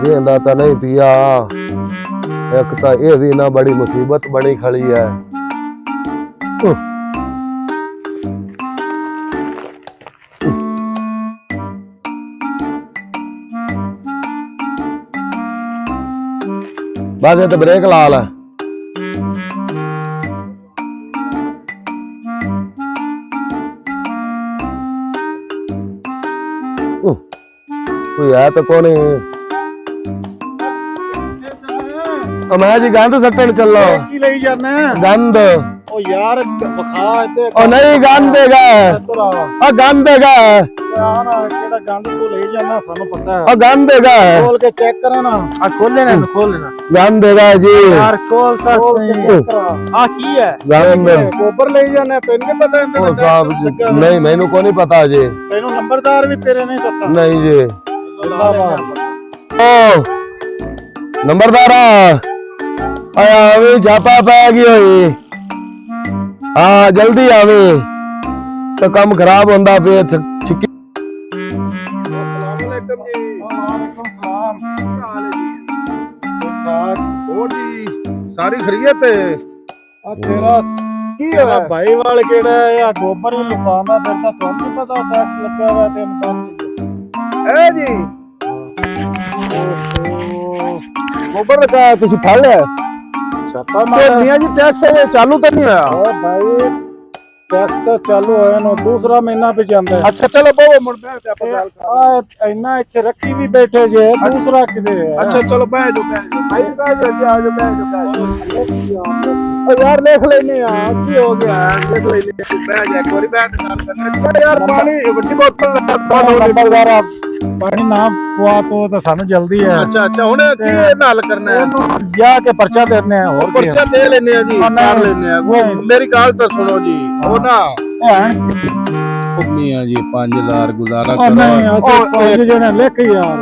देंदा तो नहीं पिया। एक तो ये भी ना बड़ी मुसीबत बनी खड़ी है। बस ये तो ब्रेक ला ला। कोई है तो कौन है? मैं जी गंद सट्टन चल रहा की ले जाना गंद। ओ यार बखा ते ओ नहीं गंद देगा ओ गंद देगा यार केड़ा गंद तू ले जाना सानू पता है। ओ गंद देगा खोल के चेक करा ना। आ खोल लेना गंद देगा जी यार खोल कर आ की है गंद गोबर ले जाना तेन के पता है। ओ साहब जी नहीं मैनू को नहीं पता जी। तेनू नंबरदार भी तेरे नहीं पता? नहीं जी। ओ नंबरदार आया अभी झापा पैगी हुई। हाँ जल्दी आवे तो कम खराब होंदा पे छिकी। सारी खरीयत तेरा की है भाई वाल केड़ा है या गोबर भी लुकांदा फिरदा तुम नहीं पता टैक्स लगा हुआ तेन दस ए जी गोबर लगा तुझे फल है छापा मार मियां जी टैक्स ये चालू तो नहीं होया? ओ भाई टैक्स तो चालू होया नो दूसरा महीना पे जांदा है। अच्छा चलो बाबा मुड़ बैठ जा अपन गल कर। इन्ना इथे रखी भी बैठे जे दूसरा किदे है? अच्छा चलो बैठ जाओ भाई बैठ जाओ आ जाओ बैठ जाओ। ओ यार देख लेने यार की हो गया देख ले बैठ जा एक बारी बैठ गल करने यार पानी बड़ी बोतल नंबरदार आप पानी ना पुआ तो सानू जल्दी है। अच्छा अच्छा हुन की हल करना है? जा के पर्चा देने हैं और पर्चा दे लेने हैं जी कर लेने हैं। वो मेरी गल तो सुनो जी वो ना मियां जी 5000 गुजारा करो। नहीं ओ जने लिख यार।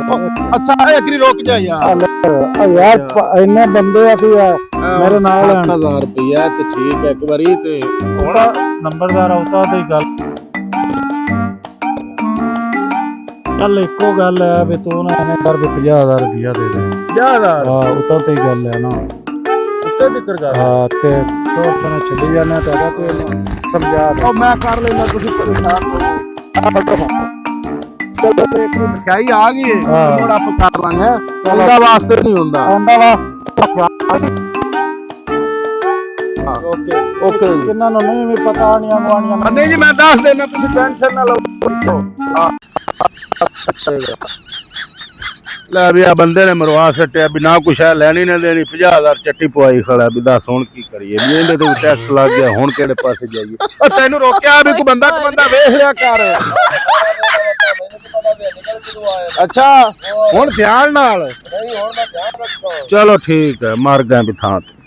अच्छा एकरी रोक जा यार यार इन्ने बंदे असि मेरे नाल 8000 रुपया ते ठीक है एक बारी ते नंबरदार आवता ते गल चल एको गल है भी तू ना एने कर 50000 रुपया दे दे। 50000 हां उता ते गल है ना उत्ते दिक्कत कर। हां ते तो सने चली जाना तेरा तो समझा ओ मैं कर लेना तुसी परेशान हो। चलो एक लिखाई आ गई है थोड़ा आप कर लांगे अंदा वास्ते नहीं हुंदा अंदा वास्ते ओके ओके किन्ना नु नहीं भी पता नहीं अंगवानियां नहीं जी मैं दस देना तुसी टेंशन ना लो। हां ले भी आ बंदे ने मरवा सट्टिया बिना कुछ है लेनी ना देनी 50000 चट्टी पवाई खड़ा भी दस हुन की करिए मेरे तो टैक्स लग गया हुन केड़े पासे जाइए। ओ तैनू रोकया भी कोई बंदा वेख लिया कर। अच्छा हुन ध्यान नाल चलो ठीक है मर गए भी थां ते।